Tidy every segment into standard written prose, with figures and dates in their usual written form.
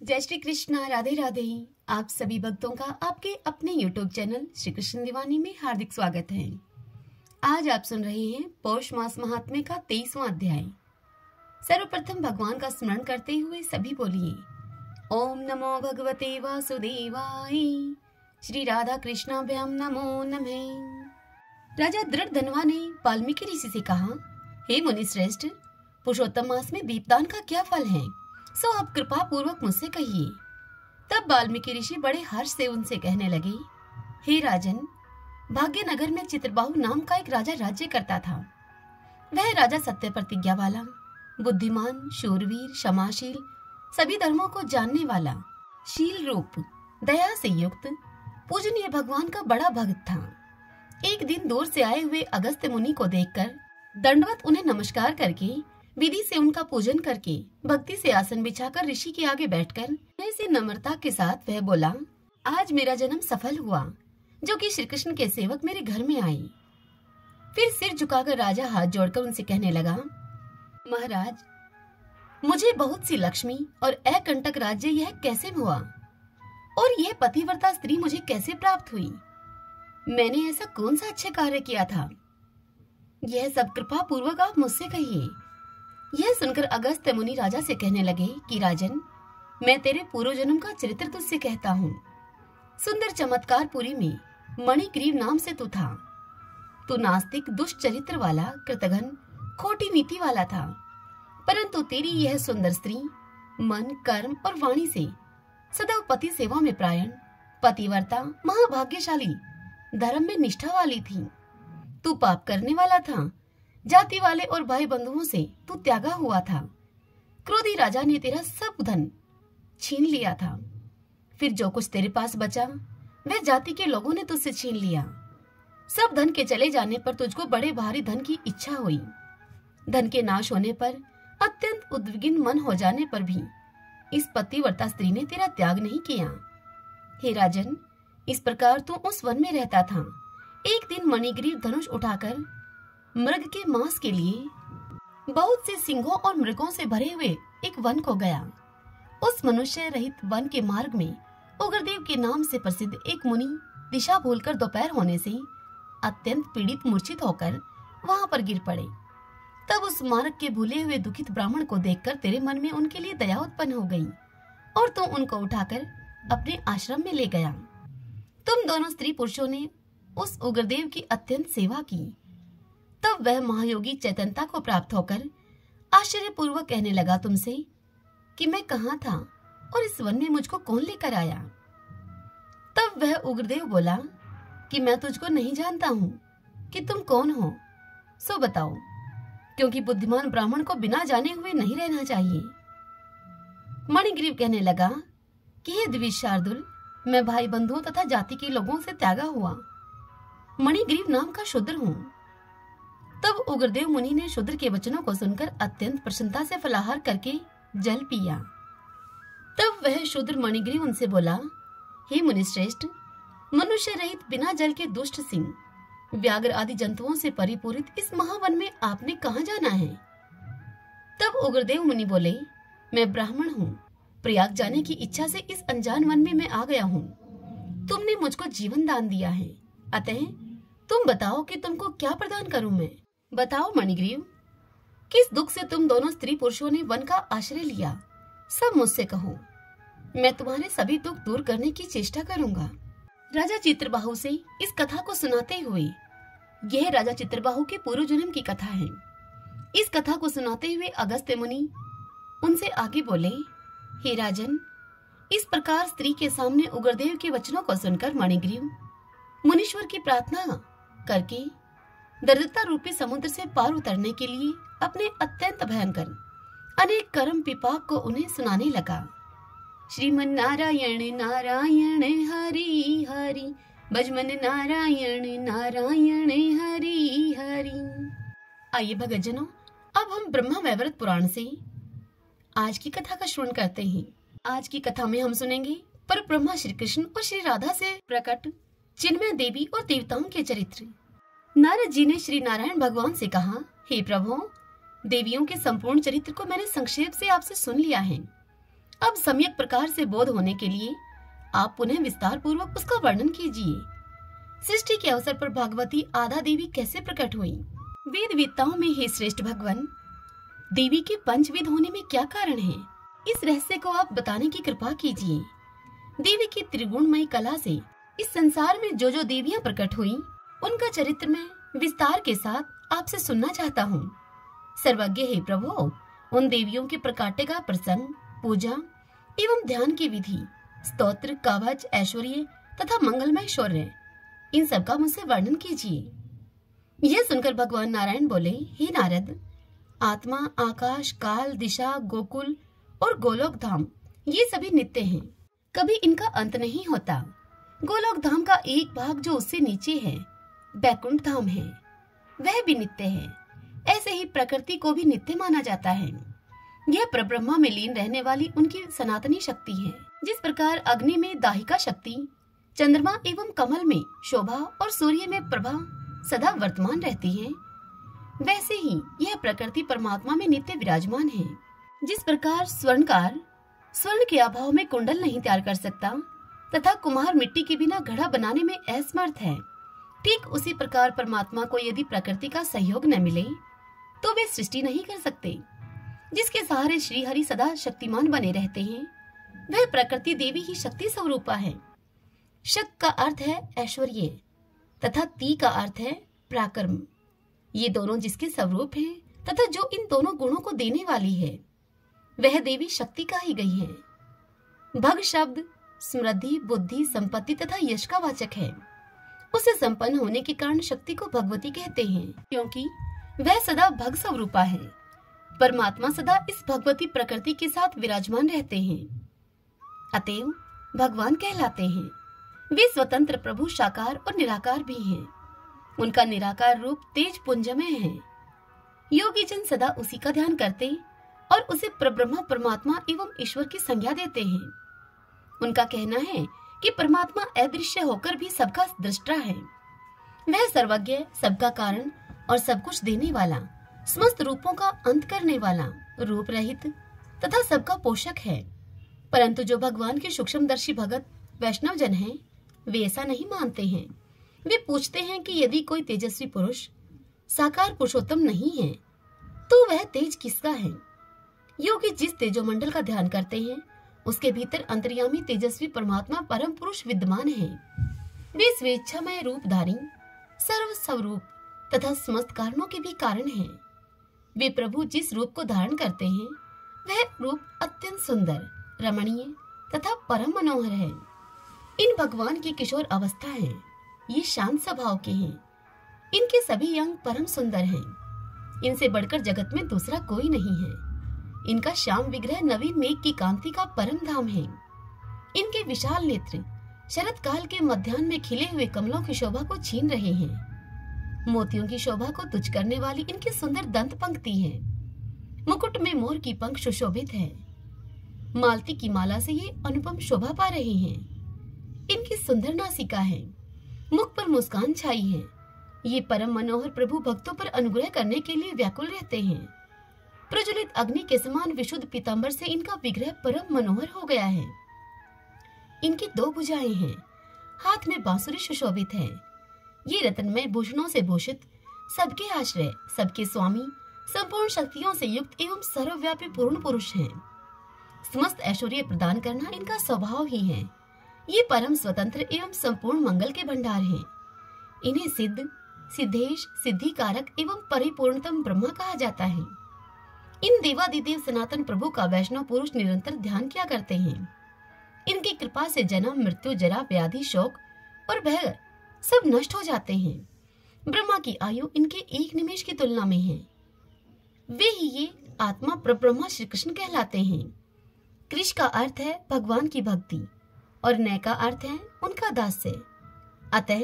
जय श्री कृष्णा, राधे राधे। आप सभी भक्तों का आपके अपने YouTube चैनल श्री कृष्ण दीवानी में हार्दिक स्वागत है। आज आप सुन रहे हैं पौष मास महात्म्य का 23वां अध्याय। सर्वप्रथम भगवान का स्मरण करते हुए सभी बोलिए ओम नमो भगवते वासुदेवाय, श्री राधा कृष्णाभ्याम नमो नमः। राजा दृढ़धनवा ने वाल्मीकि ऋषि से कहा, हे मुनि श्रेष्ठ, पुरुषोत्तम मास में दीपदान का क्या फल है, सो आप कृपा पूर्वक मुझसे कहिए। तब वाल्मीकि ऋषि बड़े हर्ष से उनसे कहने लगे, हे राजन, भाग्यनगर में चित्रबाहु नाम का एक राजा राज्य करता था। वह राजा सत्य प्रतिज्ञा वाला, बुद्धिमान, शूरवीर, क्षमाशील, सभी धर्मों को जानने वाला, शील रूप, दया से युक्त, पूजनीय भगवान का बड़ा भक्त था। एक दिन दूर से आए हुए अगस्त्य मुनि को देखकर दंडवत उन्हें नमस्कार करके विधि से उनका पूजन करके भक्ति से आसन बिछाकर ऋषि के आगे बैठकर ऐसी नम्रता के साथ वह बोला, आज मेरा जन्म सफल हुआ जो कि श्री कृष्ण के सेवक मेरे घर में आए। फिर सिर झुकाकर राजा हाथ जोड़कर उनसे कहने लगा, महाराज, मुझे बहुत सी लक्ष्मी और अकंटक राज्य यह कैसे हुआ और यह पतिव्रता स्त्री मुझे कैसे प्राप्त हुई? मैंने ऐसा कौन सा अच्छा कार्य किया था? यह सब कृपा पूर्वक आप मुझसे कहिए। यह सुनकर अगस्त्य मुनि राजा से कहने लगे कि राजन, मैं तेरे पूर्व जन्म का चरित्र तुझसे कहता हूँ। सुंदर चमत्कारपुरी में मणिग्रीव नाम से तू था। तू नास्तिक, दुष्ट चरित्र वाला, कृतघ्न, खोटी नीति वाला था, परंतु तेरी यह सुंदर स्त्री मन, कर्म और वाणी से सदैव पति सेवा में प्रायण, पतिव्रता, महाभाग्यशाली, धर्म में निष्ठा वाली थी। तू पाप करने वाला था, जाति वाले और भाई बंधुओं से तू त्यागा हुआ था। क्रोधी राजा ने तेरा सब धन छीन लिया था। फिर जो कुछ तेरे पास बचा वह जाति के लोगों ने तुझसे छीन लिया। सब धन के चले जाने पर तुझको बड़े भारी धन की इच्छा हुई। धन के नाश होने पर, अत्यंत उद्विग्न मन हो जाने पर भी इस पतिव्रता स्त्री ने तेरा त्याग नहीं किया। हे राजन, इस प्रकार तू उस वन में रहता था। एक दिन मणिग्रीव धनुष उठाकर मृग के मांस के लिए बहुत से सिंहों और मृगों से भरे हुए एक वन को गया। उस मनुष्य रहित वन के मार्ग में उग्रदेव के नाम से प्रसिद्ध एक मुनि दिशा भूलकर दोपहर होने से अत्यंत पीड़ित मूर्छित होकर वहां पर गिर पड़े। तब उस मार्ग के भूले हुए दुखित ब्राह्मण को देखकर तेरे मन में उनके लिए दया उत्पन्न हो गई और तू उनको उठाकर अपने आश्रम में ले गया। तुम दोनों स्त्री पुरुषों ने उस उग्रदेव की अत्यंत सेवा की। तब वह महायोगी चैतन्यता को प्राप्त होकर आश्चर्यपूर्वक कहने लगा तुमसे कि मैं कहाँ था और इस वन में मुझको कौन लेकर आया? तब वह उग्रदेव बोला कि मैं तुझको नहीं जानता हूँ कि तुम कौन हो, सो बताओ, क्योंकि बुद्धिमान ब्राह्मण को बिना जाने हुए नहीं रहना चाहिए। मणिग्रीव कहने लगा कि हे द्विज शार्दुल, मैं भाई बंधुओं तथा जाति के लोगों से त्यागा हुआ मणिग्रीव नाम का शूद्र हूँ। तब उग्रदेव मुनि ने शूद्र के वचनों को सुनकर अत्यंत प्रसन्नता से फलाहार करके जल पिया। तब वह शूद्र मणिग्रीव उनसे बोला, हे मुनि श्रेष्ठ, मनुष्य रहित बिना जल के दुष्ट सिंह, व्याघ्र आदि जंतुओं से परिपूरित इस महावन में आपने कहाँ जाना है? तब उग्रदेव मुनि बोले, मैं ब्राह्मण हूँ, प्रयाग जाने की इच्छा से इस अनजान वन में मैं आ गया हूँ। तुमने मुझको जीवन दान दिया है, अतः तुम बताओ कि तुमको क्या प्रदान करूं मैं? बताओ मणिग्रीव, किस दुख से तुम दोनों स्त्री पुरुषों ने वन का आश्रय लिया, सब मुझसे कहो। मैं तुम्हारे सभी दुख दूर करने की चेष्टा करूंगा। राजा चित्रबाहु से इस कथा को सुनाते हुए, यह राजा चित्रबाहु के पूर्व जन्म की कथा है। इस कथा को सुनाते हुए अगस्त्य मुनि उनसे आगे बोले, हे राजन, इस प्रकार स्त्री के सामने उग्रदेव के वचनों को सुनकर मणिग्रीव मुनीश्वर की प्रार्थना करके दरिद्रता रूपी समुद्र से पार उतरने के लिए अपने अत्यंत भयंकर अनेक कर्म विपाक को उन्हें सुनाने लगा। श्रीमन नारायण नारायण हरि हरि, भजमन नारायण नारायण हरि हरि। आइए भक्तजनों, अब हम ब्रह्मा वैवर्त पुराण से आज की कथा का श्रवण करते हैं। आज की कथा में हम सुनेंगे पर ब्रह्मा श्री कृष्ण और श्री राधा से प्रकट चिन्मय देवी और देवताओं के चरित्र। नारद जी ने श्री नारायण भगवान से कहा, हे प्रभु, देवियों के संपूर्ण चरित्र को मैंने संक्षेप से आपसे सुन लिया है। अब सम्यक प्रकार से बोध होने के लिए आप पुनः विस्तार पूर्वक उसका वर्णन कीजिए। सृष्टि के अवसर पर भगवती आधा देवी कैसे प्रकट हुई? वेद वेत्ताओं में हे श्रेष्ठ भगवान, देवी के पंचवेद होने में क्या कारण है? इस रहस्य को आप बताने की कृपा कीजिए। देवी की त्रिगुणमयी कला से इस संसार में जो जो देवियां प्रकट हुई, उनका चरित्र मैं विस्तार के साथ आपसे सुनना चाहता हूँ। सर्वज्ञ हे प्रभु, उन देवियों के प्रकाट्य का प्रसंग, पूजा एवं ध्यान की विधि, स्तोत्र, कवच, ऐश्वर्य तथा मंगलमय शौर्य, इन सब का मुझसे वर्णन कीजिए। यह सुनकर भगवान नारायण बोले, हे नारद, आत्मा, आकाश, काल, दिशा, गोकुल और गोलोक धाम ये सभी नित्य हैं, कभी इनका अंत नहीं होता। गोलोक धाम का एक भाग जो उससे नीचे है, बैकुंठ धाम है, वह भी नित्य है। ऐसे ही प्रकृति को भी नित्य माना जाता है। यह परब्रह्मा में लीन रहने वाली उनकी सनातनी शक्ति है। जिस प्रकार अग्नि में दाहिका शक्ति, चंद्रमा एवं कमल में शोभा और सूर्य में प्रभा सदा वर्तमान रहती है, वैसे ही यह प्रकृति परमात्मा में नित्य विराजमान है। जिस प्रकार स्वर्णकार स्वर्ण के अभाव में कुंडल नहीं तैयार कर सकता तथा कुम्हार मिट्टी के बिना घड़ा बनाने में असमर्थ है, ठीक उसी प्रकार परमात्मा को यदि प्रकृति का सहयोग न मिले तो वे सृष्टि नहीं कर सकते। जिसके सहारे श्री हरि सदा शक्तिमान बने रहते हैं, वह प्रकृति देवी ही शक्ति स्वरूपा है। शक का अर्थ है ऐश्वर्य तथा ती का अर्थ है पराक्रम। ये दोनों जिसके स्वरूप हैं तथा जो इन दोनों गुणों को देने वाली है, वह देवी शक्ति का ही गई है। भग शब्द समृद्धि, बुद्धि, संपत्ति तथा यश का वाचक है। उसे संपन्न होने के कारण शक्ति को भगवती कहते हैं, क्योंकि वह सदा भग स्वरूपा है। परमात्मा सदा इस भगवती प्रकृति के साथ विराजमान रहते हैं, अतएव भगवान कहलाते हैं। वे स्वतंत्र प्रभु साकार और निराकार भी हैं। उनका निराकार रूप तेज पुंजमय है। योगी जन सदा उसी का ध्यान करते और उसे परब्रह्म परमात्मा एवं ईश्वर की संज्ञा देते हैं। उनका कहना है कि परमात्मा अदृश्य होकर भी सबका दृष्टा है। वह सर्वज्ञ, सबका कारण और सब कुछ देने वाला, समस्त रूपों का अंत करने वाला, रूप रहित तथा सबका पोषक है। परंतु जो भगवान के सूक्ष्मदर्शी भगत वैष्णव जन हैं, वे ऐसा नहीं मानते हैं। वे पूछते हैं कि यदि कोई तेजस्वी पुरुष साकार पुरुषोत्तम नहीं है, तो वह तेज किसका है? योगी जिस तेजोमंडल का ध्यान करते हैं, उसके भीतर अंतर्यामी तेजस्वी परमात्मा परम पुरुष विद्यमान है। वे स्वेच्छामय रूपधारी, सर्व स्वरूप तथा समस्त कारणों के भी कारण हैं। वे प्रभु जिस रूप को धारण करते हैं, वह रूप अत्यंत सुंदर, रमणीय तथा परम मनोहर है। इन भगवान की किशोर अवस्था है। ये शांत स्वभाव के हैं। इनके सभी अंग परम सुंदर हैं। इनसे बढ़कर जगत में दूसरा कोई नहीं है। इनका श्याम विग्रह नवीन मेघ की कांति का परम धाम है। इनके विशाल नेत्र शरद काल के मध्याह्न में खिले हुए कमलों की शोभा को छीन रहे हैं। मोतियों की शोभा को तुच्छ करने वाली इनकी सुंदर दंत पंक्ति है। मुकुट में मोर की पंख सुशोभित है। मालती की माला से ये अनुपम शोभा पा रहे हैं। इनकी सुंदर नासिका है। मुख पर मुस्कान छाई है। ये परम मनोहर प्रभु भक्तों पर अनुग्रह करने के लिए व्याकुल रहते हैं। प्रज्वलित अग्नि के समान विशुद्ध पीतांबर से इनका विग्रह परम मनोहर हो गया है। इनकी 2 भुजाएं हैं। हाथ में बांसुरी सुशोभित है। ये रत्नमय भूषणों से भूषित, सबके आश्रय, सबके स्वामी, संपूर्ण शक्तियों से युक्त एवं सर्वव्यापी पूर्ण पुरुष हैं। समस्त ऐश्वर्य प्रदान करना इनका स्वभाव ही है। ये परम स्वतंत्र एवं संपूर्ण मंगल के भंडार हैं। इन्हें सिद्ध, सिद्धेश, सिद्धिकारक एवं परिपूर्णतम ब्रह्मा कहा जाता है। इन देवादिदेव सनातन प्रभु का वैष्णव पुरुष निरंतर ध्यान किया करते हैं। इनकी कृपा से जन्म, मृत्यु, जरा, व्याधि, शोक और भय सब नष्ट हो जाते हैं। ब्रह्मा की आयु इनके एक निमेष की तुलना में है। वे ही ये आत्मा परब्रह्मा श्री कृष्ण कहलाते हैं। कृष का अर्थ है भगवान की भक्ति और नय का अर्थ है उनका दास्य। अतः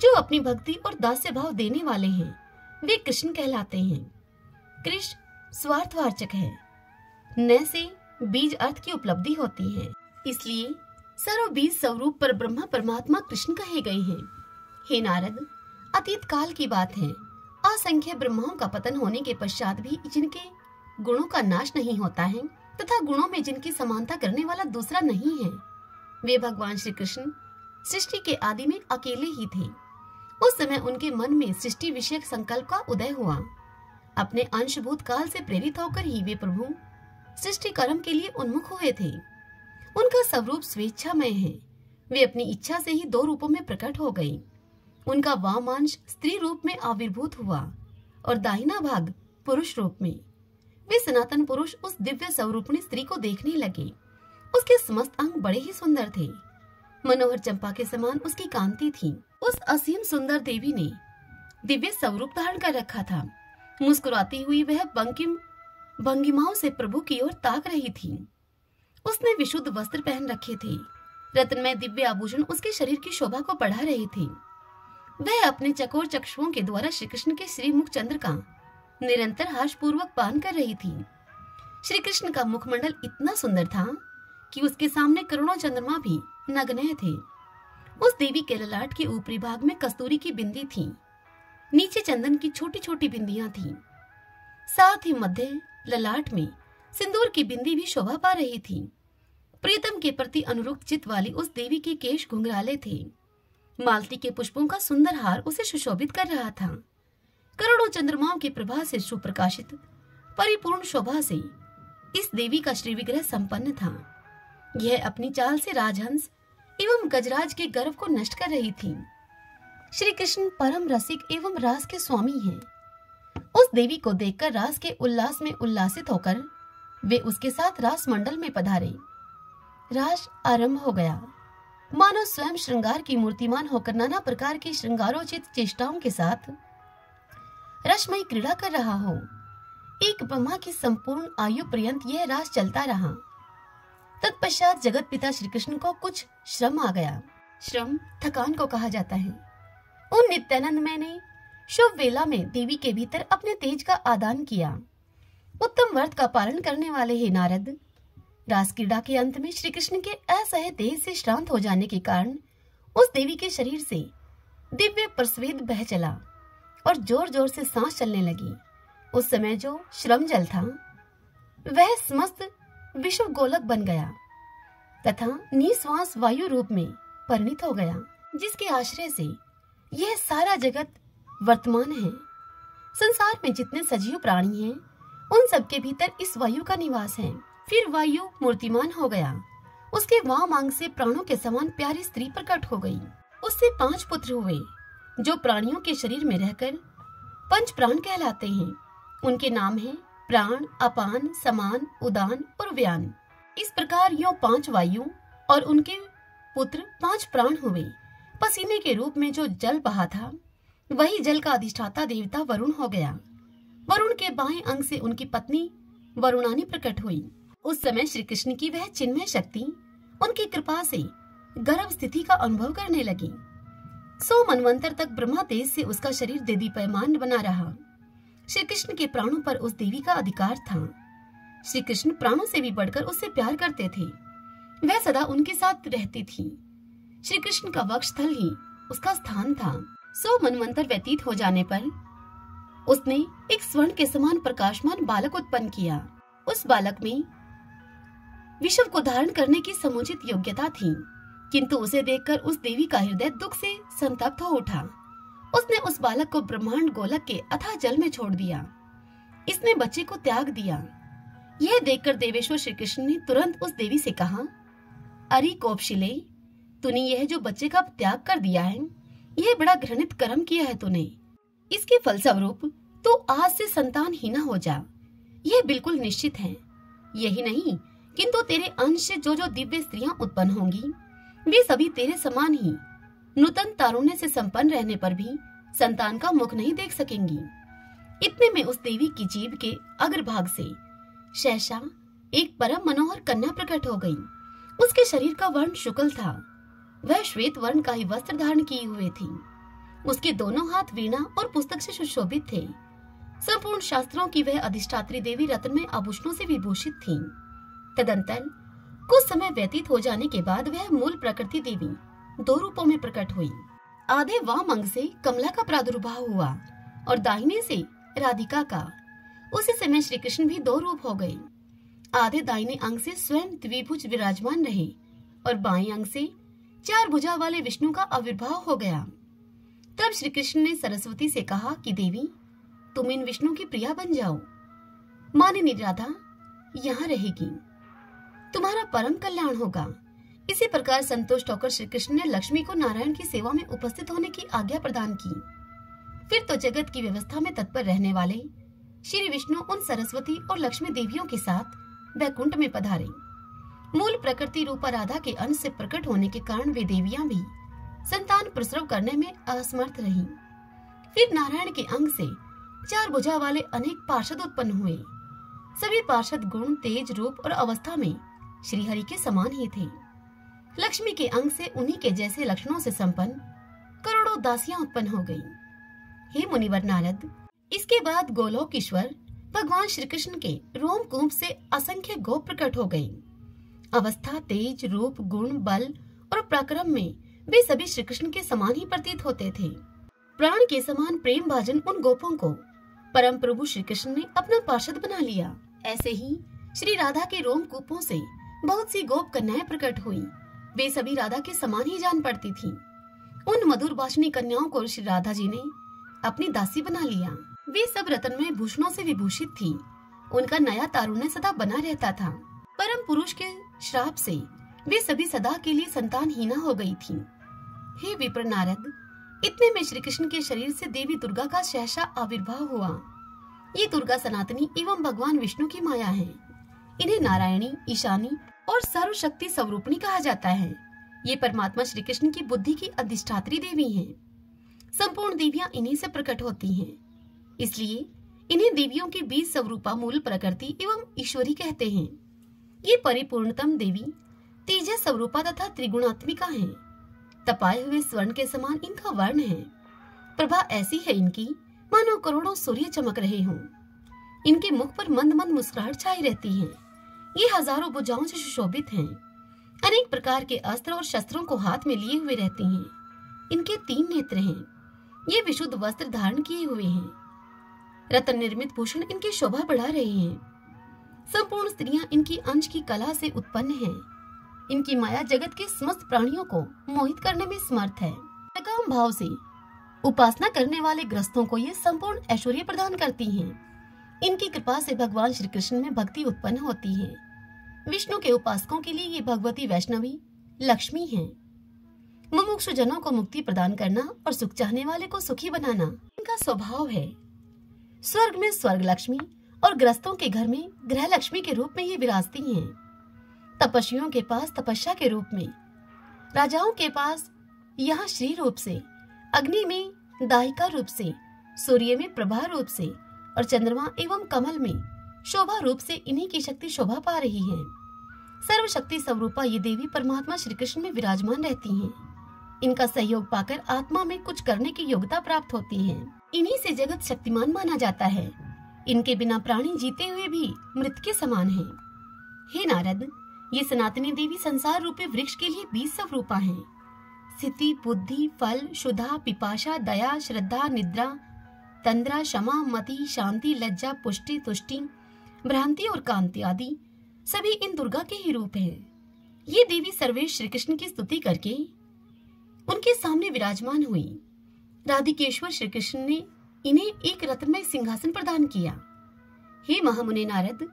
जो अपनी भक्ति और दास्य भाव देने वाले हैं, वे कृष्ण कहलाते हैं। कृष स्वार्थवाचक है। न से बीज अर्थ की उपलब्धि होती है, इसलिए सर्व बीज स्वरूप पर ब्रह्मा परमात्मा कृष्ण कहे गए हैं। हे नारद, अतीत काल की बात है। असंख्य ब्रह्माओं का पतन होने के पश्चात भी जिनके गुणों का नाश नहीं होता है तथा गुणों में जिनकी समानता करने वाला दूसरा नहीं है। वे भगवान श्री कृष्ण सृष्टि के आदि में अकेले ही थे। उस समय उनके मन में सृष्टि विषयक संकल्प का उदय हुआ। अपने अंशभूत काल से प्रेरित होकर ही वे प्रभु सृष्टि कर्म के लिए उन्मुख हुए थे। उनका स्वरूप स्वेच्छामय है। वे अपनी इच्छा से ही दो रूपों में प्रकट हो गए। उनका वामांश स्त्री रूप में आविर्भूत हुआ और दाहिना भाग पुरुष रूप में। वे सनातन पुरुष उस दिव्य स्वरूपणी स्त्री को देखने लगे। उसके समस्त अंग बड़े ही सुंदर थे। मनोहर चंपा के समान उसकी कांति थी। उस असीम सुंदर देवी ने दिव्य स्वरूप धारण कर रखा था। मुस्कुराती हुई वह बंकिम भंगिमाओं से प्रभु की ओर ताक रही थी। उसने विशुद्ध वस्त्र पहन रखे थे। रत्नमय दिव्य आभूषण उसके शरीर की शोभा को बढ़ा रहे थे। वह अपने चकोर चक्षुओं के द्वारा श्री कृष्ण के श्री मुख चंद्र का निरंतर हर्षपूर्वक पान कर रही थी। श्री कृष्ण का मुखमंडल इतना सुंदर था कि उसके सामने करोड़ों चंद्रमा भी नग्न थे। उस देवी के ललाट के ऊपरी भाग में कस्तूरी की बिंदी थी। नीचे चंदन की छोटी छोटी बिंदियां थीं। साथ ही मध्य ललाट में सिंदूर की बिंदी भी शोभा पा रही थी। प्रीतम के प्रति अनुरुक्त चित वाली उस देवी के केश घुंघराले थे। मालती के पुष्पों का सुंदर हार उसे सुशोभित कर रहा था। करोड़ों चंद्रमाओं की प्रभा से सुप्रकाशित परिपूर्ण शोभा से इस देवी का श्री विग्रह संपन्न था। यह अपनी चाल से राजहंस एवं गजराज के गर्व को नष्ट कर रही थी। श्री कृष्ण परम रसिक एवं रास के स्वामी हैं। उस देवी को देखकर रास के उल्लास में उल्लासित होकर वे उसके साथ रास मंडल में पधारे। रास आरंभ हो गया। मानो स्वयं श्रृंगार की मूर्तिमान होकर नाना प्रकार की श्रृंगारोचित चेष्टाओं के साथ रसमयी क्रीड़ा कर रहा हो। एक ब्रह्मा की संपूर्ण आयु पर्यंत यह रास चलता रहा। तत्पश्चात जगत पिता श्री कृष्ण को कुछ श्रम आ गया। श्रम थकान को कहा जाता है। उन नित्यानंदमय ने शुभ वेला में देवी के भीतर अपने तेज का आदान किया। उत्तम व्रत का पालन करने वाले हे नारद, रास क्रीड़ा के अंत में श्री कृष्ण के असह्य तेज से श्रांत हो जाने के कारण उस देवी के शरीर से दिव्य प्रस्वेद बह चला और जोर जोर से सांस चलने लगी। उस समय जो श्रम जल था वह समस्त विश्व गोलक बन गया तथा निश्वास वायु रूप में परिणित हो गया, जिसके आश्रय से यह सारा जगत वर्तमान है। संसार में जितने सजीव प्राणी हैं, उन सबके भीतर इस वायु का निवास है। फिर वायु मूर्तिमान हो गया। उसके वाम अंग से प्राणों के समान प्यारी स्त्री प्रकट हो गई। उससे 5 पुत्र हुए, जो प्राणियों के शरीर में रहकर पंच प्राण कहलाते हैं। उनके नाम हैं प्राण, अपान, समान, उदान और व्यान। इस प्रकार यो 5 वायु और उनके पुत्र 5 प्राण हुए। पसीने के रूप में जो जल बहा था, वही जल का अधिष्ठाता देवता वरुण हो गया। वरुण के बाएं अंग से उनकी पत्नी वरुणानी प्रकट हुई। उस समय श्री कृष्ण की वह चिन्मय शक्ति उनकी कृपा से गर्भ स्थिति का अनुभव करने लगी। 100 मनवंतर तक ब्रह्मा तेज से उसका शरीर देदीप्यमान बना रहा। श्री कृष्ण के प्राणों पर उस देवी का अधिकार था। श्री कृष्ण प्राणों से भी बढ़कर उससे प्यार करते थे। वह सदा उनके साथ रहती थी। श्री कृष्ण का वक्षस्थल ही उसका स्थान था। 100 मनवंतर व्यतीत हो जाने पर उसने एक स्वर्ण के समान प्रकाशमान बालक उत्पन्न किया। उस बालक में विश्व को धारण करने की समुचित योग्यता थी, किंतु उसे देखकर उस देवी का हृदय दुख से संतप्त हो उठा। उसने उस बालक को ब्रह्मांड गोलक के अथाह जल में छोड़ दिया। इसने बच्चे को त्याग दिया। यह देखकर देवेश्वर श्री कृष्ण ने तुरंत उस देवी से कहा, अरे कोपशिले, तूने यह जो बच्चे का त्याग कर दिया है, यह बड़ा घृणित कर्म किया है तूने। इसके फलस्वरूप तू आज से संतानहीना हो जा, यह बिल्कुल निश्चित है। यही नहीं, किंतु तेरे अंश से जो जो दिव्य स्त्रियां उत्पन्न होंगी, वे सभी तेरे समान ही नूतन तारुण्य से संपन्न रहने पर भी संतान का मुख नहीं देख सकेंगी। इतने में उस देवी की जीभ के अग्रभाग से सहसा एक परम मनोहर कन्या प्रकट हो गई। उसके शरीर का वर्ण शुक्ल था। वह श्वेत वर्ण का ही वस्त्र धारण किए हुए थी। उसके दोनों हाथ वीणा और पुस्तक से सुशोभित थे। संपूर्ण शास्त्रों की वह अधिष्ठात्री देवी रत्न में आभूषणों से विभूषित थी। तदंतर कुछ समय व्यतीत हो जाने के बाद वह मूल प्रकृति देवी 2 रूपों में प्रकट हुई। आधे वाम अंग से कमला का प्रादुर्भाव हुआ और दाहिने से राधिका का। उसी समय श्री कृष्ण भी 2 रूप हो गए। आधे दाहिने अंग से स्वयं द्विभुज विराजमान रहे और बाएं अंग से 4 भुजा वाले विष्णु का आविर्भाव हो गया। तब श्री कृष्ण ने सरस्वती से कहा कि देवी, तुम इन विष्णु की प्रिया बन जाओ। मानिनी राधा यहाँ रहेगी, तुम्हारा परम कल्याण होगा। इसी प्रकार संतुष्ट होकर श्री कृष्ण ने लक्ष्मी को नारायण की सेवा में उपस्थित होने की आज्ञा प्रदान की। फिर तो जगत की व्यवस्था में तत्पर रहने वाले श्री विष्णु उन सरस्वती और लक्ष्मी देवियों के साथ वैकुंठ में पधारे। मूल प्रकृति रूपा राधा के अंश से प्रकट होने के कारण वे देवियां भी संतान प्रसव करने में असमर्थ रहीं। फिर नारायण के अंग से 4 भुजा वाले अनेक पार्षद उत्पन्न हुए। सभी पार्षद गुण, तेज, रूप और अवस्था में श्री हरि के समान ही थे। लक्ष्मी के अंग से उन्हीं के जैसे लक्षणों से संपन्न करोड़ों दासियां उत्पन्न हो गईं। हे मुनिवर नारद, इसके बाद गोलोकेश्वर भगवान श्री कृष्ण के रोमकूप से असंख्य गोप प्रकट हो गई। अवस्था, तेज, रूप, गुण, बल और पराक्रम में वे सभी श्री कृष्ण के समान ही प्रतीत होते थे। प्राण के समान प्रेम भाजन उन गोपों को परम प्रभु श्री कृष्ण ने अपना पार्षद बना लिया। ऐसे ही श्री राधा के रोमकूपों से बहुत सी गोप कन्याएं प्रकट हुई। वे सभी राधा के समान ही जान पड़ती थीं। उन मधुर भाषणी कन्याओं को श्री राधा जी ने अपनी दासी बना लिया। वे सब रत्नमय भूषणों से विभूषित थीं। उनका नया तारुण्य सदा बना रहता था। परम पुरुष के श्राप से वे सभी सदा के लिए संतानहीना हो गई थीं। हे विप्र नारद, इतने में श्री कृष्ण के शरीर से देवी दुर्गा का सहसा आविर्भाव हुआ। ये दुर्गा सनातनी एवं भगवान विष्णु की माया है। इन्हें नारायणी, ईशानी और सर्वशक्ति स्वरूपिणी कहा जाता है। ये परमात्मा श्री कृष्ण की बुद्धि की अधिष्ठात्री देवी हैं। संपूर्ण देवियां इन्हीं से प्रकट होती हैं। इसलिए इन्हें देवियों की बीज स्वरूपा मूल प्रकृति एवं ईश्वरी कहते हैं। ये परिपूर्णतम देवी तेजस स्वरूपा तथा त्रिगुणात्मिका है। तपाए हुए स्वर्ण के समान इनका वर्ण है। प्रभा ऐसी है इनकी मानो करोड़ों सूर्य चमक रहे हों। इनके मुख पर मंद मंद मुस्कुराहट छाई रहती है। ये हजारों भुजाओं से सुशोभित हैं। अनेक प्रकार के अस्त्र और शस्त्रों को हाथ में लिए हुए रहती हैं। इनके 3 नेत्र हैं। ये विशुद्ध वस्त्र धारण किए हुए हैं। रत्न निर्मित भूषण इनकी शोभा बढ़ा रहे हैं। संपूर्ण स्त्रियां इनकी अंश की कला से उत्पन्न हैं। इनकी माया जगत के समस्त प्राणियों को मोहित करने में समर्थ है। सकाम भाव से उपासना करने वाले ग्रस्तों को ये संपूर्ण ऐश्वर्य प्रदान करती हैं। इनकी कृपा से भगवान श्री कृष्ण में भक्ति उत्पन्न होती है। विष्णु के उपासकों के लिए ये भगवती वैष्णवी लक्ष्मी हैं। मुमुक्षु जनों को मुक्ति प्रदान करना और सुख चाहने वाले को सुखी बनाना इनका स्वभाव है। स्वर्ग में स्वर्ग लक्ष्मी और ग्रस्तों के घर में गृह लक्ष्मी के रूप में ये विराजती हैं। तपस्वियों के पास तपस्या के रूप में, राजाओं के पास यहाँ श्री रूप से, अग्नि में दाहिका रूप से, सूर्य में प्रभा रूप से और चंद्रमा एवं कमल में शोभा रूप से इन्हीं की शक्ति शोभा पा रही है। सर्वशक्ति स्वरूपा ये देवी परमात्मा श्री कृष्ण में विराजमान रहती हैं। इनका सहयोग पाकर आत्मा में कुछ करने की योग्यता प्राप्त होती है। इन्हीं से जगत शक्तिमान माना जाता है। इनके बिना प्राणी जीते हुए भी मृत के समान है। हे नारद, ये सनातनी देवी संसार रूपी वृक्ष के लिए बीज स्वरूपा है। स्थिति, बुद्धि, फल, शुद्धा, पिपाशा, दया, श्रद्धा, निद्रा, तंद्रा, क्षमा, मति, शांति, लज्जा, पुष्टि, तुष्टि, भ्रांति और कांति आदि सभी इन दुर्गा के ही रूप हैं। ये देवी सर्वेश श्री कृष्ण की स्तुति करके उनके सामने विराजमान हुई। राधिकेश्वर श्री कृष्ण ने इन्हें एक रत्नमय सिंहासन प्रदान किया। हे महामुनि नारद,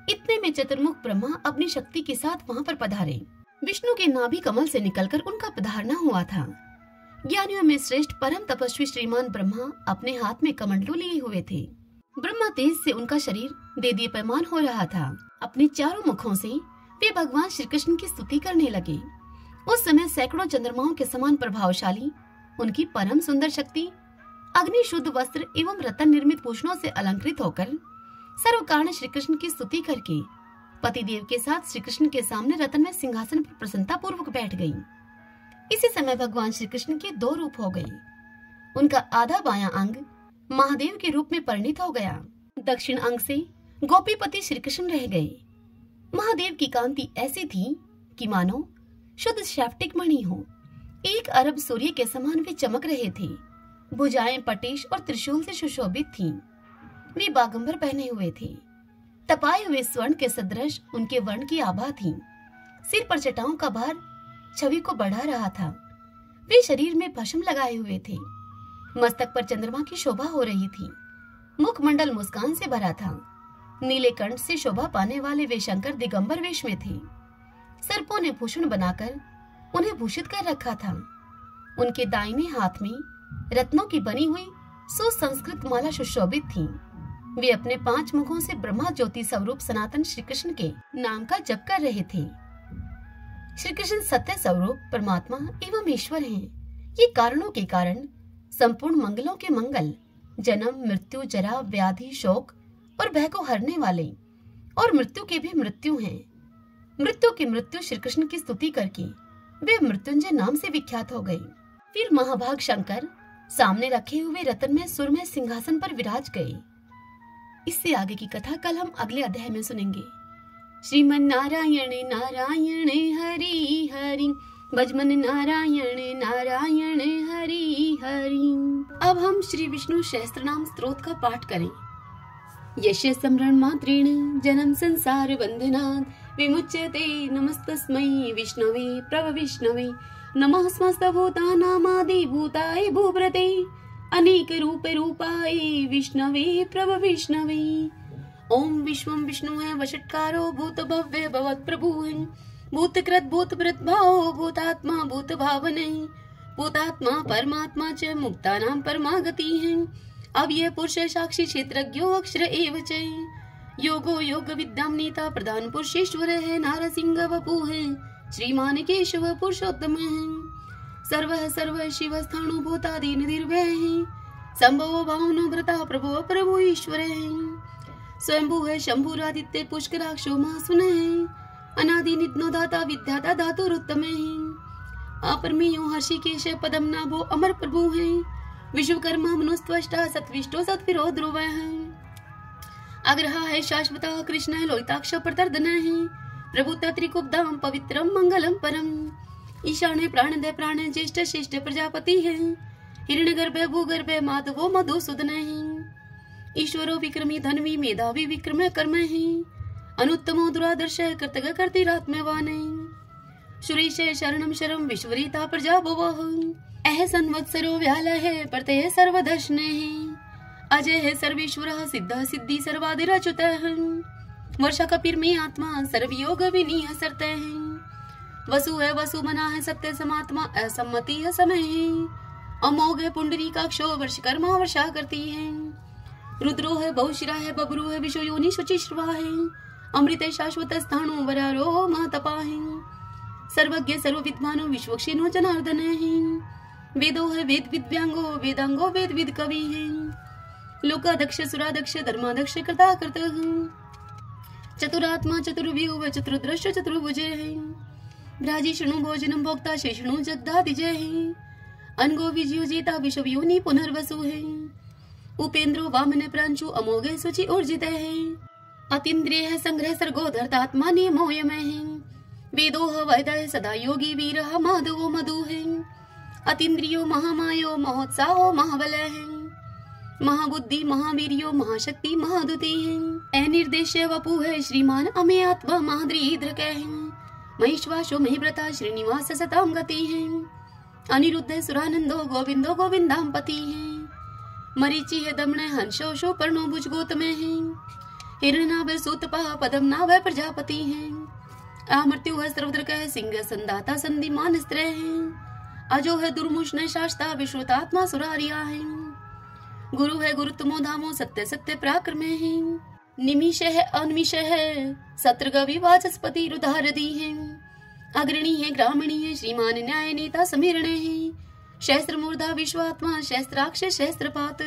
इतने में चतुर्मुख ब्रह्मा अपनी शक्ति के साथ वहां पर पधारे। विष्णु के नाभि कमल से निकलकर उनका पधारना हुआ था। ज्ञानियों में श्रेष्ठ परम तपस्वी श्रीमान ब्रह्मा अपने हाथ में कमंडलू लिए हुए थे। ब्रह्मा तेज से उनका शरीर देदीप्यमान हो रहा था। अपने चारों मुखों से वे भगवान श्री कृष्ण की स्तुति करने लगे। उस समय सैकड़ों चंद्रमाओं के समान प्रभावशाली उनकी परम सुंदर शक्ति अग्नि शुद्ध वस्त्र एवं रत्न निर्मित भूषणों से अलंकृत होकर सर्व कारण श्री कृष्ण की स्तुति करके पतिदेव के साथ श्री कृष्ण के सामने रत्न में सिंहासन पर प्रसन्नता पूर्वक बैठ गई। इसी समय भगवान श्री कृष्ण के 2 रूप हो गए। उनका आधा बायां अंग महादेव के रूप में परिणित हो गया। दक्षिण अंग से गोपीपति श्री कृष्ण रह गए। महादेव की कांति ऐसी थी कि मानो शुद्ध शैफ्टिक मणि हो। 1 अरब सूर्य के समान वे चमक रहे थे। भुजाएं पटेश और त्रिशूल से सुशोभित थीं। वे बागंबर पहने हुए थे तपाए हुए स्वर्ण के सदृश उनके वर्ण की आभा थी। सिर पर जटाओं का भार छवि को बढ़ा रहा था। वे शरीर में भस्म लगाए हुए थे। मस्तक पर चंद्रमा की शोभा हो रही थी। मुखमंडल मुस्कान से भरा था। नीले कंठ से शोभा पाने वाले वे शंकर दिगंबर वेश में थे। सर्पों ने भूषण बनाकर उन्हें भूषित कर रखा था। उनके दाहिने हाथ में रत्नों की बनी हुई सुसंस्कृत माला सुशोभित थी। वे अपने 5 मुखों से ब्रह्मा ज्योति स्वरूप सनातन श्री कृष्ण के नाम का जप कर रहे थे। श्री कृष्ण सत्य स्वरूप परमात्मा एवं ईश्वर हैं। ये कारणों के कारण संपूर्ण मंगलों के मंगल, जन्म मृत्यु जरा व्याधि शोक और भय को हरने वाले और मृत्यु के भी मृत्यु हैं। मृत्यु की मृत्यु श्री कृष्ण की स्तुति करके वे मृत्युंजय नाम से विख्यात हो गए। फिर महाभाग शंकर सामने रखे हुए रत्न में सुरमय सिंहासन पर विराज गए। इससे आगे की कथा कल हम अगले अध्याय में सुनेंगे। श्रीमन नारायण नारायण हरि हरि, भजमन नारायण नारायण हरि हरि। अब हम श्री विष्णु सहस्त्रनाम स्तोत्र का पाठ करें। यस्य स्मरण मात्रेण जन्म संसार बंधनात् विमुच्यते, नमस्तस्मै विष्णवे प्रभ विष्णवे, नमः समस्त भूतानामादि भूताय भूभृते, अनेक रूप रूपाय विष्णवे प्रभ विष्णवे। ओम विश्वम विष्णु है वषट्कारो भूत भव्य भवत प्रभु है, भूतकृत भूत भाव भूतात्मा भूत भावने, भूतात्मा परमात्मा च मुक्तानां परमागति है। अब यह पुरुष साक्षी क्षेत्रज्ञो अक्षर एव च, योगो योग विद्याम नेता प्रधान पुरुषेश्वर है, नारसिंह वपु है, श्रीमान केशव पुरुषोत्तम है। सर्व शिव स्थाणु भूतादि निर्भय है, संभव भावनो व्रता प्रभु प्रभु ईश्वर है। स्वयंभू है शंभुरादित्य पुष्कराक्षो महासुन है, अनादि नित्नो दाता विद्याता धातुरुत्तम है। अपरमेयो हर्षिकेश पदम नाभो अमर प्रभु है, विश्वकर्मा मनुस्त्वष्टा सत्विष्टो सत्विरो ध्रुव है। अग्रहा है शाश्वता कृष्ण है लोहिताक्ष प्रतर्दन है, प्रभु त्रिकुब्धाम पवित्रम मंगलम परम। ईशाने प्राणदय प्राण ज्येष्ठ श्रेष्ठ प्रजापति है, हिरण्यगर्भ भूगर्भ माधवो मधुसूदन है। ईश्वरो विक्रमी धनवी मेधावी विक्रम कर्म है, अनुत्तमो दुरादर्श कृतज्ञ कर्तिरात्मवान है। सुरेश शरणम शरम विश्वरीता प्रजा भुवः, अह संवत्सरो व्याल है प्रत्यय सर्वदर्शन है। अजय है सर्वेश्वर सिद्ध सिद्धि सर्वादिरच्युत है, वर्षा कपिर में आत्मा सर्वयोग विनीय सरते हैं। वसु है वसु मना है सत्य समात्मा असम्मति है समय है, अमोघ है पुंडरी काक्षो वर्षकर्मा वर्षा करती है। रुद्रो है बहुशिरा है बबरू है विश्व योनि शुचि श्रवा है, अमृत शाश्वत स्थाणु वरारो महातपा है। सर्वज्ञ सर्व विद्वानो विश्वक्षिणो जनार्दन है, वेदो है वेद विद्यांगो वेदांगो वेद विद कवि है। लोकाध्यक्ष सुराध्यक्ष धर्माध्यक्ष कृता कृत है, चतुरात्मा चतुर्व्यूह चतुर्दृश्य चतुर्भुज है। भ्राजी शृणु भोजनम भोक्ता शेषणु जगदादिजय है, अनगो विजयो जेता विश्व योनि पुनर्वसु है। उपेंद्रो वामन प्रांशु अमोघ सुचि ऊर्जित है, अतीन्द्रिय है संग्रह सर्गो धर्तात्मा नियमोयम है। वेदो वैदय सदा योगी वीर माधवो मधु है, अतीन्द्रियो महामायो महोत्साहो महाबल है। महाबुद्धि महावीर्यो महाशक्ति महादुति है, अनिर्देश्य वपु है श्रीमान अमे आत्मा महाद्रीद्रक है। महेश्वासो महिव्रता श्रीनिवास सताम गति है, अनिरुद्ध सुरानंदो गोविंदो गोविंदाम पति है। मरीचि है दमन हंसोशो पर्णो भुज गौतम है, हिरणाभ सूतपा पदम नाभ प्रजापति है। अमृत्यु है सर्वद्रक है सिंह संदाता संधिमान स्त्र है, अजो है दुर्मुष्ण शास्ता विश्वतात्मा सुरारिया है। गुरु है गुरुत्तमो धामो सत्य सत्य पराक्रम है, निमिष है अनिमिष है सत्रगवि वाचस्पति रुधारदी है। अग्रणी है ग्रामणी है श्रीमान न्याय नेता समीरण है, शस्त्र मूर्धा विश्वात्मा शस्त्राक्ष शस्त्रपात।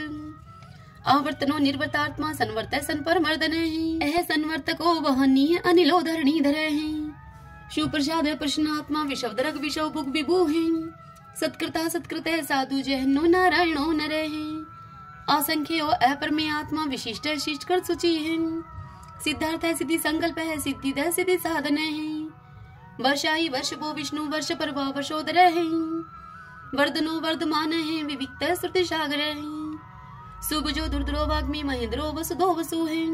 आवर्तनो निर्वर्तात्मा संवर्त सन पर मर्दन है, अह संवर्तको वहनीय अनिलो धरणी धर है। सुप्रसाद प्रश्नात्मा विषवदरक विषव भुग विभु है, सत्कृता सत्कृत साधु जहनो नारायणो नर है। असंख्यो अपरमे आत्मा विशिष्ट शिष्ट कर सुचि है, सिद्धार्थ है सिद्धि संकल्प है सिद्धि दय सिद्धि साधन है। वर्षाई वर्ष भो विष्णु वर्ष पर वर्षोदर है, वर्धनो वर्धमान है विविक्त श्रुति सागर है। सुभजो दुर्धरो वाग्मी महेंद्रो वसुधो वसु है,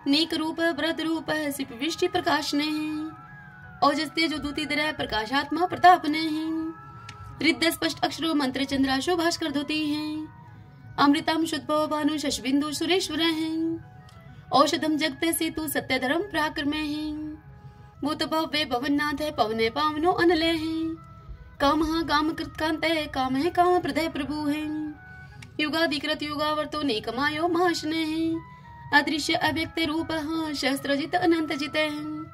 नीक रूप व्रत रूप सिप विष्टि प्रकाश ने ओजस्ते जो दूती तरह प्रकाशात्मा प्रताप ने रिद्ध स्पष्ट अक्षरों मंत्र चंद्राशो भास्कर धोती हैं। अमृतम शुद्ध भानु शशबिंदु सुरेश्वर हैं। औषधम जगते से तू सत्य धर्म पराक्रम है। भूत भव्य भवननाथ है पवने पावनो अनले हैं। काम काम कृत कांत है काम है काम प्रदय प्रभु है। युगाधिकृत युगावर्तो नेकमायो महाशने हैं। अदृश्य अव्यक्त रूप शस्त्रजित अनंत जित हैं।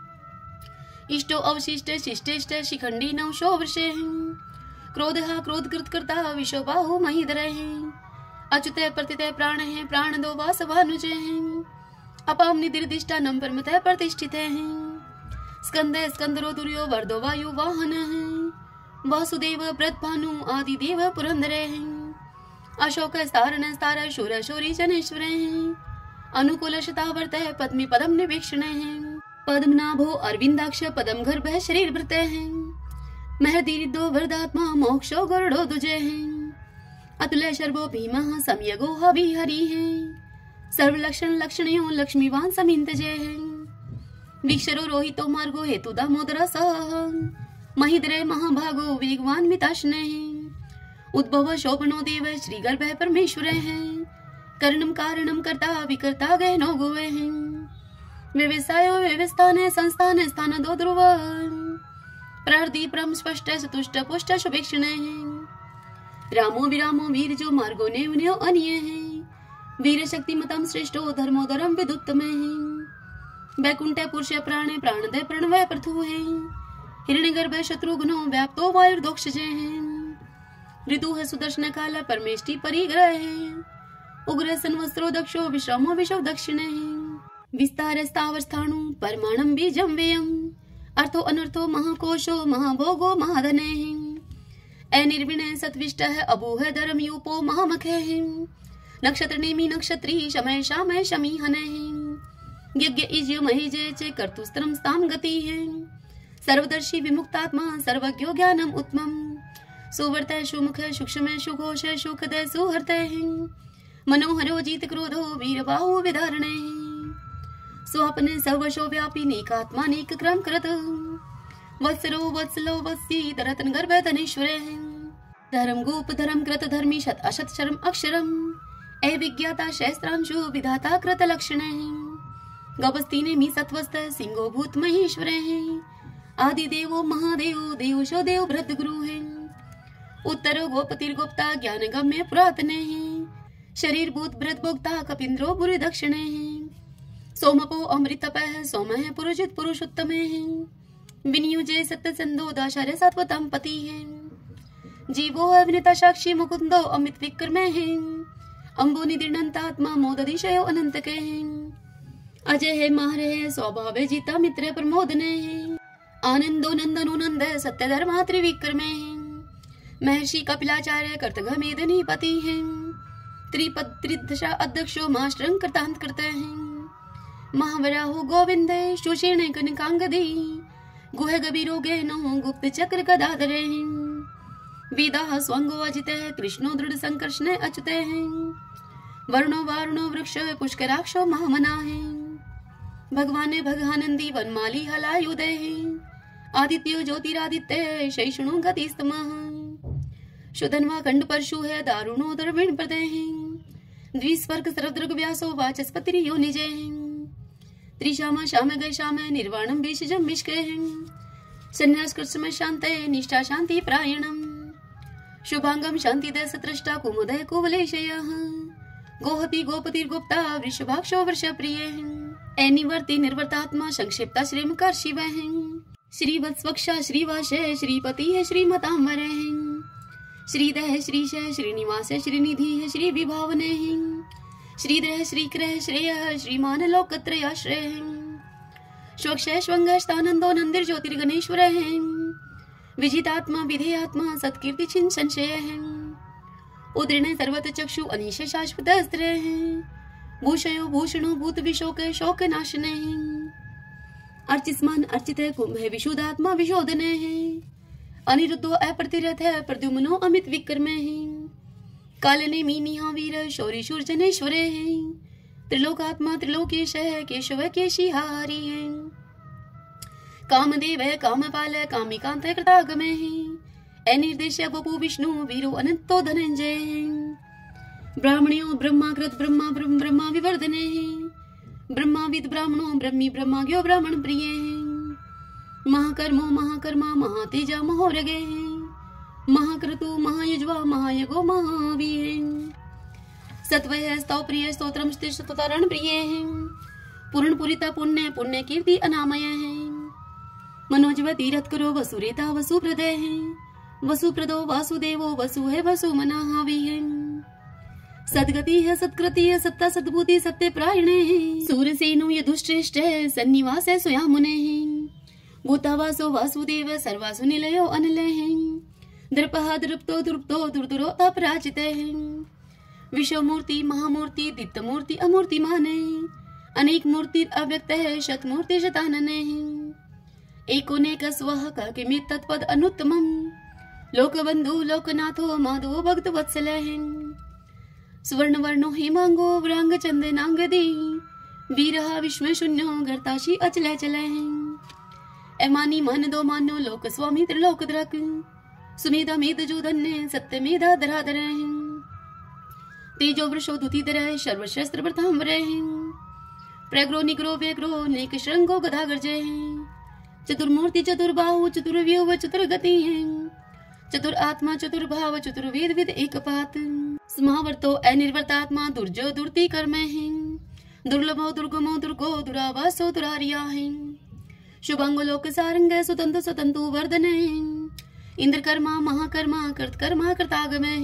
इष्टो अवशिष्ट शिष्टेष्ट शिखंडी नवशो वर्षे हैं। क्रोध क्रोध कृत करता विश्व बाहु महीधर हैं। अच्युत प्रतित प्राण है प्राण दो वासवानुज हैं। अपाम निदिर्दिष्टा नम परमत प्रतिष्ठित हैं। स्कंद स्कंदरो दुर्यो वर्दो वायु वाहन हैं। वासुदेव व्रत भानु आदि देव पुरंदर हैं। अशोक स्तारण स्तार शूर शोरी जनेश्वर हैं। अनुकूल शतावर्त पद्मी पदम निवीक्षण हैं। पद्मनाभो अरविंदाक्ष पदम गर्भ शरीर भृत हैं। महदीरिदो वरदात्मा मोक्षो गरुड़ो दुजे हैं। अतुल शर्वो भीमः सम्यगो हवि हरि हैं। सर्व लक्षण लक्षणयो लक्ष्मीवान समिंत जय हैं। वीक्षरो रोहितो मार्गो हेतु दामोदर सह। महिद्रे महाभागो वेगवान मिताशने हैं। उद्भव शोभनो देव श्री गर्भ परमेश्वर हैं। कर्णम कारणम कर्ता विकर्ता गहनो गोवे हैं। व्यवसायो व्यवस्थाने संस्थान स्थान दो ध्रुव। प्रहृदि परम स्पष्ट चतुष्ट पुष्ट शुभेक्षण हैं। रामो विरामो वीर जो मार्गो ने उन्यो अन्य हैं। वीर शक्ति मतम श्रेष्ठो धर्मो धर्म विदुत्तम हैं। वैकुंठ पुरुष प्राणे प्राणदय प्रणवय प्रथु हैं। हिरण्यगर्भ शत्रुघ्नो व्याप्तो वायुर्दोक्ष जय हैं। ऋतु है सुदर्शन काल परमेष्टि परिग्रह है। उग्र संवस्त्रो दक्षो विश्रामो विश्व दक्षिण है। विस्तार स्थावर स्थाणु परमाणम बीजम व्ययम। अर्थो अनर्थो महाकोशो महाभोगो महाधने है। अनिर्विणय सत्विष्ट है अबूह धर्म यूपो महामखे है। नक्षत्र नेमी नक्षत्री शमय शामय शमी हने है। यज्ञ इज्य महेजे चे कर्तुस्त्रम स्थाम गति है। सर्वदर्शी विमुक्तात्मा सर्वज्ञो ज्ञानम उत्तमम। सुवर्त सुमुख सूक्ष्म सुघोष सुखदय सुहृत है। मनोहरो जीत क्रोधो वीर बाहु विधारणे। स्वप्ने सर्वशो व्यापी नेकात्मा नेक क्रम कृत। वत्सरो वत्सलो वत्सी तरतन गर्भ तनेश्वर धर्म गोप धर्म कृत धर्मी शत अशत शर्म अक्षरम। ए विज्ञाता शस्त्रांशु विधाता कृत लक्षण। गवस्ती ने मी सत्वस्त सिंहो भूत महेश्वर आदि देवो महादेव देवशो देव भृत गुरु है। उत्तरो गोपतिर्गोप्ता ज्ञान गम्य पुरातन है। शरीर भूत भृत भोक्ता कपिंद्रो बुरी दक्षिण है। सोमपो अमृतप सोम है पुरुषित पुरुषोत्तम है। विनियुजे सत्य संदो दाशर सत्वतम पति है। जीवो अविनिता साक्षी मुकुंदो अमित विक्रम है। अंबो निदिर्णंतात्मा मोदधिशयो अनंत के है। अजय है माहर है स्वभाव जीता मित्र प्रमोदने है। आनंदो नंदनो नंद सत्य धर्मा त्रिविक्रम है। महर्षि कपिलाचार्य कर्तघ मेदनी पति है। त्रिपद त्रिदशा अध्यक्षो मास्टरं कृतांत करते हैं। महावराहो गोविंद सुषेण कनकांगदी। गुह गभीरो गहनो गुप्त चक्र गदाधरे हैं। वेदा स्वंगो अजित कृष्णो दृढ़ संकर्षण अच्युत हैं। वरुणो वारुणो वृक्ष पुष्कराक्षो महामना है। भगवान भगानंदी वनमाली हलायुदय है। आदित्यो ज्योतिरादित्य शैषणो गतिस्तमः। शुधन्वा खंड परशु है दारुणो दर्विण प्रदय है। द्विस्वर्ग सर्वदृग व्यासो वाचस्पति योनिजय है। त्रिशामा शाम गय शाम निर्वाणम बीजम विष्क है। संन्यास कृष्ण शांत निष्ठा शांति प्रायणम। शुभांगम शांति दय सत्रष्टा कुमुदय कुवलेशय। गोहति गोपतिर्गुप्ता वृषभाक्षो वर्ष प्रिय है। निवर्ति निर्वर्तात्मा संक्षिप्ता श्रीमकर शिव है। श्रीवत्स्वक्षा श्रीवास श्रीपति है श्रीमतांबर है। श्रीदय श्रीश श्रीनिवास श्रीनिधि है श्री विभावने है। श्रीधर श्रीक्रह श्रेय श्रीमान लोकत्रयाश्रय है। स्वक्षय स्वंगस्तानंदो नंदिर ज्योतिर्गणेश्वर है। विजितात्मा विधेयात्मा सत्कीर्ति छिन्न संशय है। उदृण सर्वत चक्षु अनिश शाश्वत अस्त्र है। भूषयो भूषणो भूत विशोक शोक नाशने है। अर्चिस्मान अर्चित कुंभ है विशुद्धात्मा विशोधने है। अनिरुद्धो अप्रतिरथ है प्रद्युम्नो अमित विक्रम है। कालने मीनिहा वीर शौरी शूर जनेश्वर है। त्रिलोकात्मा त्रिलोकेश है, केशव केशिहारी है, कामदेव है, कामपाल है, कामिकांत है, कृतागम है, निर्देश वपु विष्णु वीरो अनंतो धनंजय है, ब्राह्मणियों ब्रह्माकृत ब्रह्मा ब्रह्म ब्रह्मा विवर्धने है, ब्रह्माविद ब्राह्मणों ब्रह्मी ब्रह्माज्ञो ब्राह्मण प्रिय है, महाकर्मो महाकर्मा महातेजा महोरगे है, महाक्रतु महायज्वा महायगो महावीर, सत्वय स्तव प्रिय स्तोत्रम स्तुतारण प्रिय है, पूर्ण पुरिता पुण्य पुण्य कीर्ति अनामय है, मनोजव तीरथ करो वसुरेता वसुप्रदय है, वसुप्रदो वासुदेवो वसु है वसु मना हावी है, सदगति है सत्कृति है सत्ता सद्भूति सत्य प्रायण है, सूरसेनो यदुश्रेष्ठ है सन्निवास है स्वया मुने है, भूतावासो वासुदेव सर्वासु निलयो अनिलय है, द्रपहा द्रुप्तो द्रुप्तो दुर्दुरो अपराजित है, विश्वमूर्ति महामूर्ति दीप्तमूर्ति अमूर्तिमान है, अनेक मूर्ति अव्यक्त है शतमूर्ति शतानन है, एकोनेक स्वः किमित तत्पद अनुत्तमम, लोकबंधु लोकनाथो माधवो भक्त वत्सल है, सुवर्ण वर्णो हेमांगो व्रांग चंदनांगदी, वीरहा विश्व शून्यो गर्ताशी अचल चल है, एमानी मन दो मानो लोक स्वामी त्रिलोक द्रक, सुमेधा मेध जो धन्य सत्य मेधा धराधर है, तेजो वृषो दुतिधर है सर्वशस्त्र प्रथाम्बर है, प्रग्रो निग्रो व्यग्रो नेक श्रृंगो गधा गर्जय है, चतुर्मूर्ति चतुर्बाहु चतुर्व्यूह चतुर्गति है, चतुर आत्मा चतुर्भाव चतुर्वेद विद एक पात, समावर्तो अनिर्वर्तात्मा दुर्जो दुर्ति कर्म है, दुर्लभो दुर्गमो दुर्गो दुरावासो दुरारिया है, शुभांगो लोक सारंग स्वतंत्र स्वतंतु वर्धन है, इंद्र कर्मा महाकर्मा कृतकर्मा कृतागम है,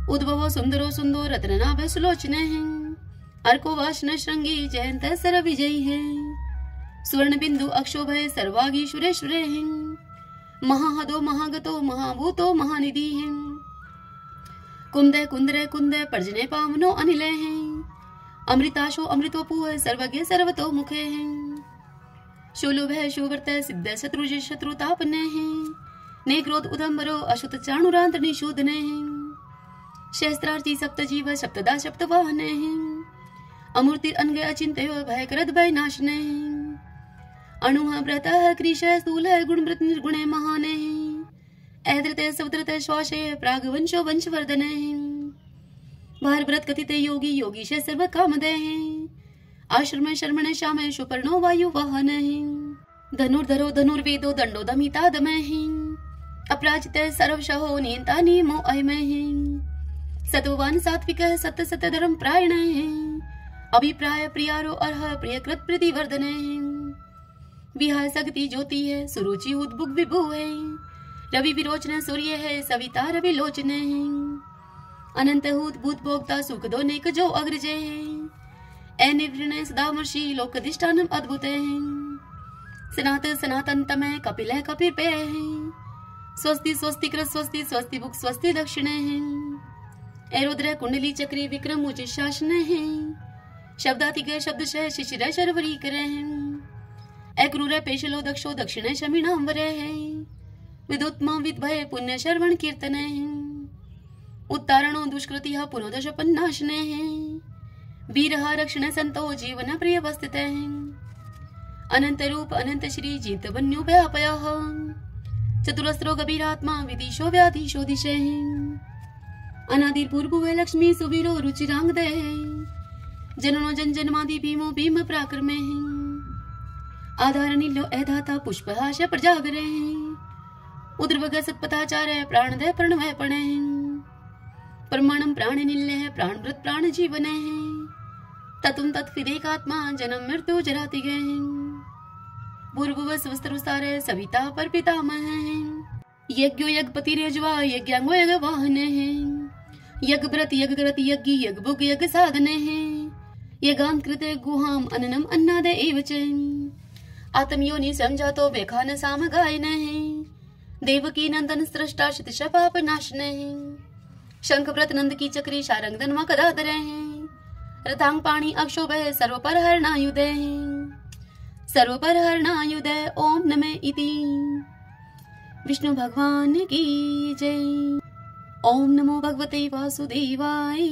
उद्भवो सुंदरो सुंदो रत्ननाभ सुलोचन है, अर्को वाशन श्रृंगी जयंत सर विजयी है, स्वर्ण बिंदु अक्षोभ है सर्वागी सुरेश्वर है, महाहदो महागतो महाभूतो महानिधि है, कुंदय कुंदरय कुंदय पर्जनय पावनो अनिल है, अमृताशो अमृतोपु है सर्वज्ञ सर्वतो मुखे है, शूलुभ है शुभर्त सिद्ध शत्रुज शत्रुतापन है, नेक्रोध उदम्बरो अशुत चाणुरांत निशोधन है, शस्त्रार्थी सप्त जीव सप्तदा सप्त वाहन है, अमूर्ति अनग अचिंत्य भय करद भय नाशन है, अणु व्रत कृश स्थूल गुण मृत निर्गुण महान है, ऐद्रत सवद्रत श्वास प्राग वंशो वंशवर्धन है, भार व्रत कथित योगी योगीश सर्व कामदय है, आश्रम शर्मण श्याम सुपर्णो वायु वाहन है, धनुर्धरो धनुर्वेदो दंडो दमिता दमय है, अपराजित सर्वशहो नियंता नियमो अयमय है, सत्ववान सात्विक सत्य सत्य धर्म प्रायण है, अभिप्राय प्रियारो अर्ह प्रियकृत प्रतिवर्धन है, विहार सगति ज्योति है सुरुचि उद्भुग विभु है, रवि विरोचन सूर्य है सविता रवि लोचन है, अनंत हूत भूत भोक्ता सुख दो नेक जो अग्रज है, अनिवृण सदामर्षि लोकधिष्ठानम अद्भुत है, सनात सनातन तमय कपिल है कपिल पे है, स्वस्ति स्वस्ति कृत स्वस्ति स्वस्ति भुक स्वस्ति दक्षिण है, एरुद्र कुंडली चक्री विक्रम उचित शासन है, शब्दातिक शब्दशः शिशिर शर्वरी करे हैं, अक्रूर पेशलो दक्षो दक्षिण शमीनांबर है, विदुत्म विद्भय पुण्य शर्वण कीर्तन है, उत्तारणो दुष्कृति पुनोदश पन्नाशन है, वीरहा रक्षण संतो जीवन प्रिय वस्तित है, अनंत रूप अनंत श्री जीत वन्यो व्यापय, चतुरस्त्रो गभीरात्मा विदिशो व्याधीशो दिशे, अनादिर पूर्व लक्ष्मी सुवीरो रुचिरांग दे, जननो जन जन्मादि भीमो भीम पराक्रमे है, आधार नीलो एधाता पुष्पहाश प्रजागरे है, उद्रवग सत्पथाचार्य प्राणदय प्रणवय पणे, परमाणम प्राण निल्य है प्राणवृत प्राण जीवन है, ततुम तत्विदेकात्मा जन्म मृत्यु जराति गए, पूर्व स्वस्त्रसार सविता पर पितामह है, यज्ञो यज्ञपति रेजवा यज्ञांगो यज्ञ वाहन है, यज्ञ व्रत यज्ञ कृत यज्ञ यज्ञ भुग यज्ञ साधन है, यज्ञांत कृत गुहाम अन्नम अन्नाद एवच, आत्मयोनि समझातो वेखान साम गायन है, देवकी नंदन सृष्टा शतश पाप नाशन है, शंख व्रत नंद की चक्री शारंग धनवा कदाधर है, रथांग पाणी अक्षोभ सर्व पर हरणायुध है, सर्व पर हरणायुध ओम नमः इति। विष्णु भगवान की जय। ओम नमो भगवते वासुदेवाय।